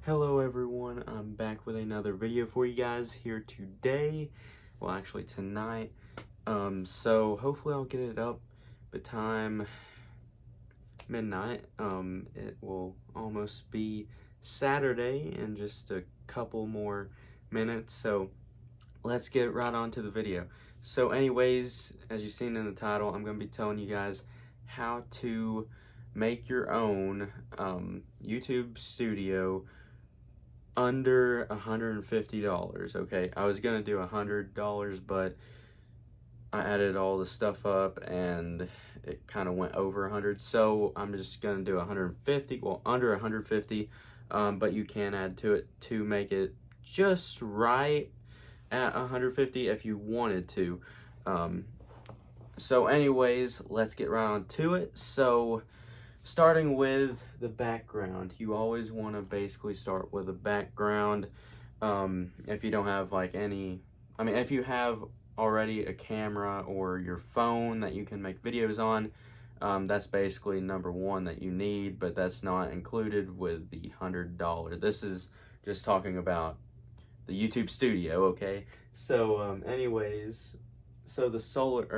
Hello everyone, I'm back with another video for you guys here today. Well, actually tonight. So hopefully I'll get it up by time midnight. It will almost be Saturday in just a couple more minutes. So let's get right on to the video. So anyways, as you've seen in the title, I'm going to be telling you guys how to make your own YouTube studio under $150. Okay, I was gonna do $100, but I added all the stuff up and it kind of went over 100, so I'm just gonna do 150. Well, under 150, but you can add to it to make it just right at 150 if you wanted to. So anyways, let's get right on to it. So starting with the background, you always want to basically start with a background. If you don't have like if you have already a camera or your phone that you can make videos on, that's basically number one that you need, but that's not included with the $100. This is just talking about the YouTube studio, okay? So anyways, so the sound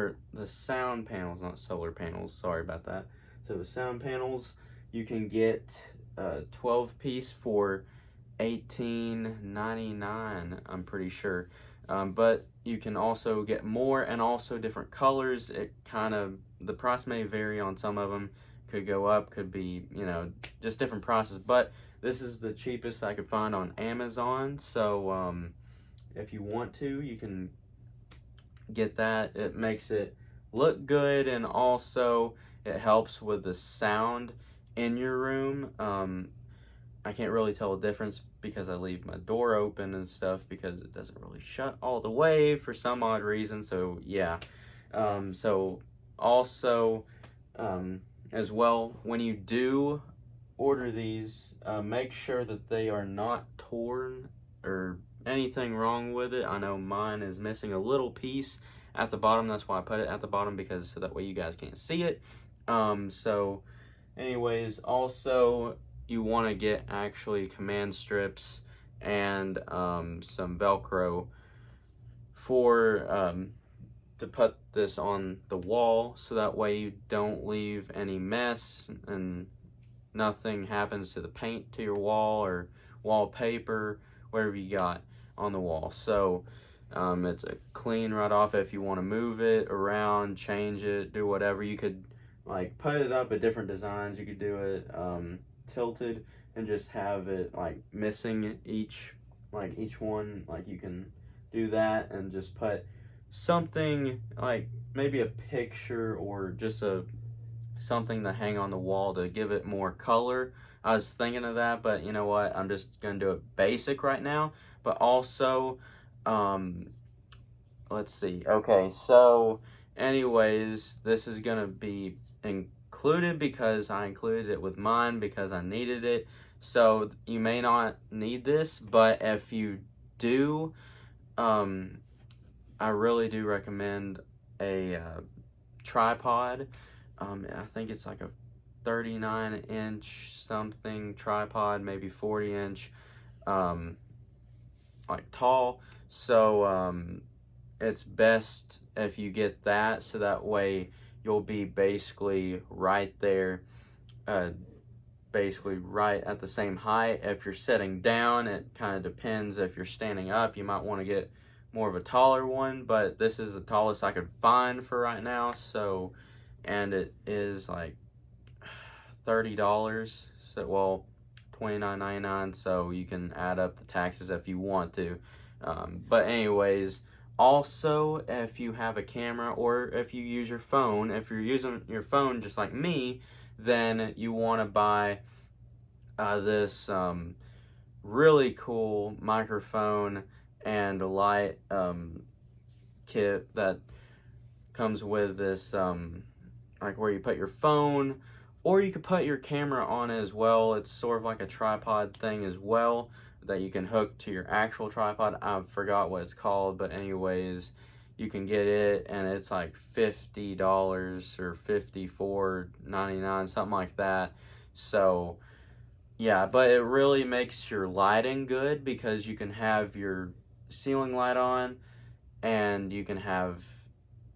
panels, not solar panels, sorry about that. So the sound panels, you can get 12 piece for $18.99, I'm pretty sure. But you can also get more and also different colors. The price may vary on some of them. Could go up, could be, just different prices. But this is the cheapest I could find on Amazon. So if you want to, you can get that. It makes it look good, and also it helps with the sound in your room. I can't really tell a difference because I leave my door open and stuff because it doesn't really shut all the way for some odd reason. So yeah. So also as well, when you do order these, make sure that they are not torn or anything wrong with it. I know mine is missing a little piece at the bottom. That's why I put it at the bottom, because so that way you guys can't see it. So anyways, also you want to get actually command strips and some Velcro for to put this on the wall, so that way you don't leave any mess and nothing happens to the paint to your wall or wallpaper, whatever you got on the wall. So it's a clean right off. If you want to move it around, change it, do whatever, you could like put it up at different designs. You could do it tilted and just have it like missing each one. Like you can do that and just put something like maybe a picture or just something to hang on the wall to give it more color. I was thinking of that, but you know what? I'm just gonna do it basic right now. But also, let's see. Okay, so anyways, this is gonna be included because I included it with mine because I needed it. So you may not need this, but if you do, I really do recommend a tripod. I think it's like a 39-inch something tripod, maybe 40-inch, like tall. So it's best if you get that, so that way you'll be basically right there, basically right at the same height. If you're sitting down, it kind of depends. If you're standing up, you might want to get more of a taller one, but this is the tallest I could find for right now. So, and it is like $30, so well, $29.99, so you can add up the taxes if you want to. But anyways, also if you have a camera or if you use your phone, if you're using your phone just like me, then you want to buy this really cool microphone and light kit that comes with this like where you put your phone, or you could put your camera on as well. It's sort of like a tripod thing as well that you can hook to your actual tripod. I forgot what it's called, but anyways, you can get it, and it's like $50 or $54.99, something like that. So Yeah, but it really makes your lighting good because you can have your ceiling light on and you can have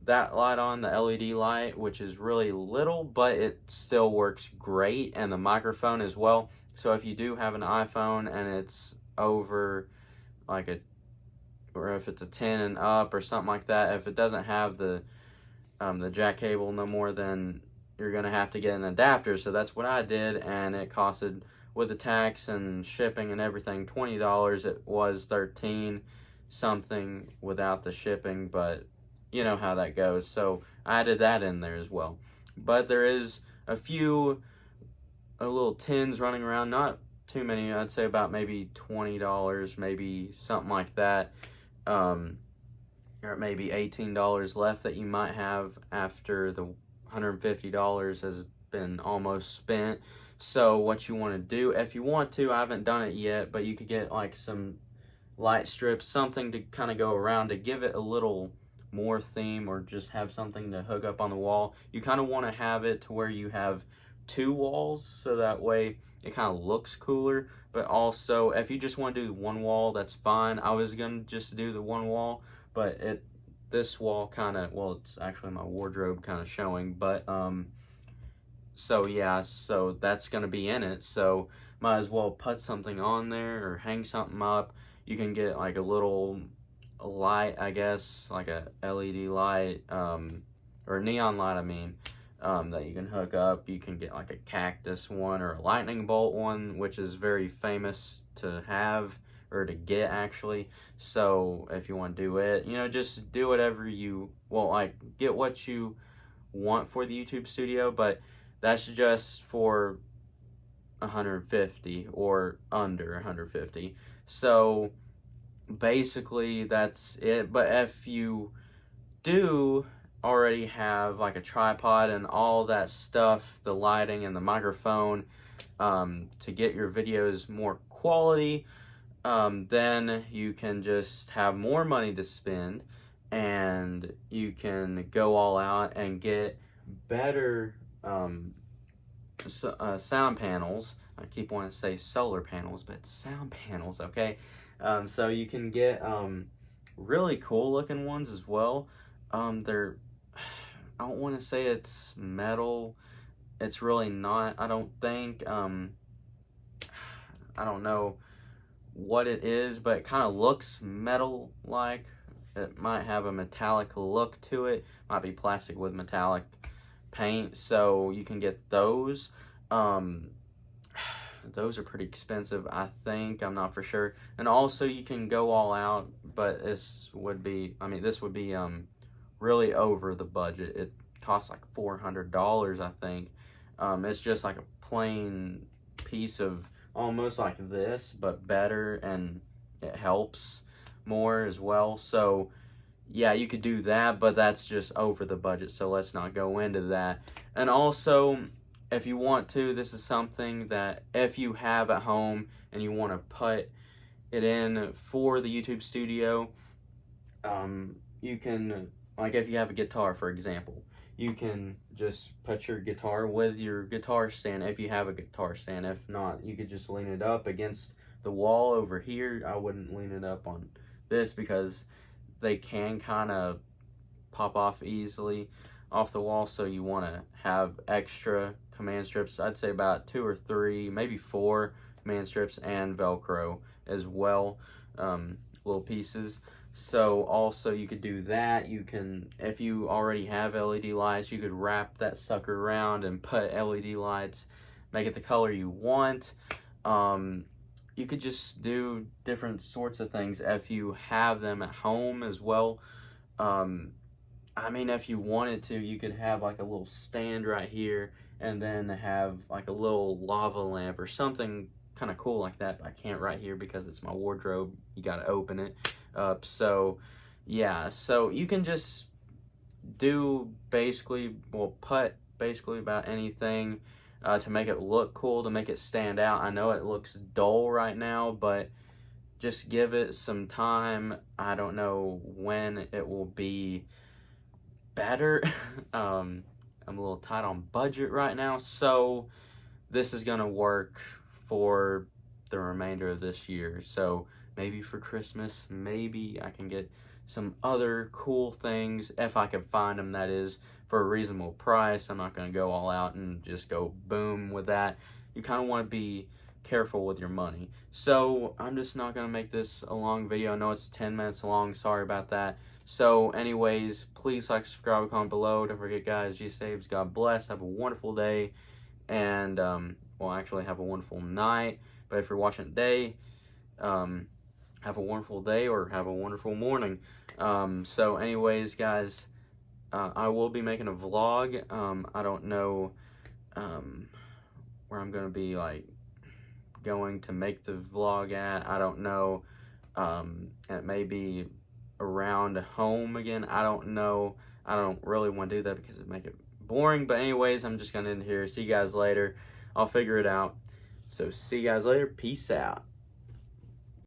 that light on, the LED light, which is really little, but it still works great, and the microphone as well. So if you do have an iPhone and it's over like a, or if it's a 10 and up or something like that, if it doesn't have the jack cable no more, then you're gonna have to get an adapter. So that's what I did, and it costed, with the tax and shipping and everything, $20. It was 13 something without the shipping, but you know how that goes. So I added that in there as well. But there is a few little tins running around, not too many. I'd say about maybe $20, maybe something like that. Or maybe $18 left that you might have after the $150 has been almost spent. So what you want to do, if you want to, I haven't done it yet, but you could get like some light strips, something to kind of go around to give it a little more theme, or just have something to hook up on the wall. You kind of want to have it to where you have two walls, so that way it kind of looks cooler. But also, if you just want to do one wall, that's fine. I was gonna just do the one wall, but this wall kind of, well, it's actually my wardrobe kind of showing, but so yeah, so that's gonna be in it, so might as well put something on there or hang something up. You can get like a little light, I guess, like a LED light, or a neon light, I mean, that you can hook up. You can get like a cactus one or a lightning bolt one, which is very famous to have, or to get actually. So if you want to do it, you know, just do whatever you, well, like, get what you want for the YouTube studio, but that's just for 150 or under 150. So basically that's it. But if you do already have like a tripod and all that stuff, the lighting and the microphone, to get your videos more quality, then you can just have more money to spend, and you can go all out and get better sound panels. I keep wanting to say solar panels, but it's sound panels, okay? So you can get really cool looking ones as well. They're, I don't want to say it's metal. It's really not, I don't think. I don't know what it is, but it kind of looks metal-like. It might have a metallic look to it. Might be plastic with metallic paint, so you can get those. Those are pretty expensive, I think. I'm not for sure. And also you can go all out, but this would be, I mean, this would be really over the budget. It costs like $400, I think. It's just like a plain piece of, almost like this, but better, and it helps more as well. So yeah, you could do that, but that's just over the budget, so let's not go into that. And also, if you want to, this is something that if you have at home and you want to put it in for the YouTube studio, you can, like if you have a guitar, for example, you can just put your guitar with your guitar stand, if you have a guitar stand. If not, you could just lean it up against the wall over here. I wouldn't lean it up on this because they can kind of pop off easily off the wall, so you want to have extra command strips. I'd say about 2 or 3, maybe 4 command strips, and Velcro as well, little pieces. So also you could do that. You can, if you already have LED lights, you could wrap that sucker around and put LED lights, make it the color you want. You could just do different sorts of things if you have them at home as well. I mean, if you wanted to, you could have like a little stand right here, and then have like a little lava lamp or something kind of cool like that. But I can't right here because it's my wardrobe. You got to open it up. So yeah, so you can just do basically, well, put basically about anything to make it look cool, to make it stand out. I know it looks dull right now, but just give it some time. I don't know when it will be better. I'm a little tight on budget right now, so this is gonna work for the remainder of this year. So maybe for Christmas, maybe I can get some other cool things, if I can find them, that is, for a reasonable price. I'm not going to go all out and just go boom with that. You kind of want to be careful with your money. So I'm just not going to make this a long video. I know it's 10 minutes long. Sorry about that. So anyways, please like, subscribe, comment below. Don't forget, guys, G-Saves, God bless. Have a wonderful day. And, well, actually have a wonderful night. But if you're watching today, have a wonderful day or have a wonderful morning. So anyways, guys, I will be making a vlog. I don't know where I'm going to be, like, going to make the vlog at. I don't know. It may be around home again. I don't know. I don't really want to do that because it make it boring. But anyways, I'm just going to end here. See you guys later. I'll figure it out. So see you guys later. Peace out.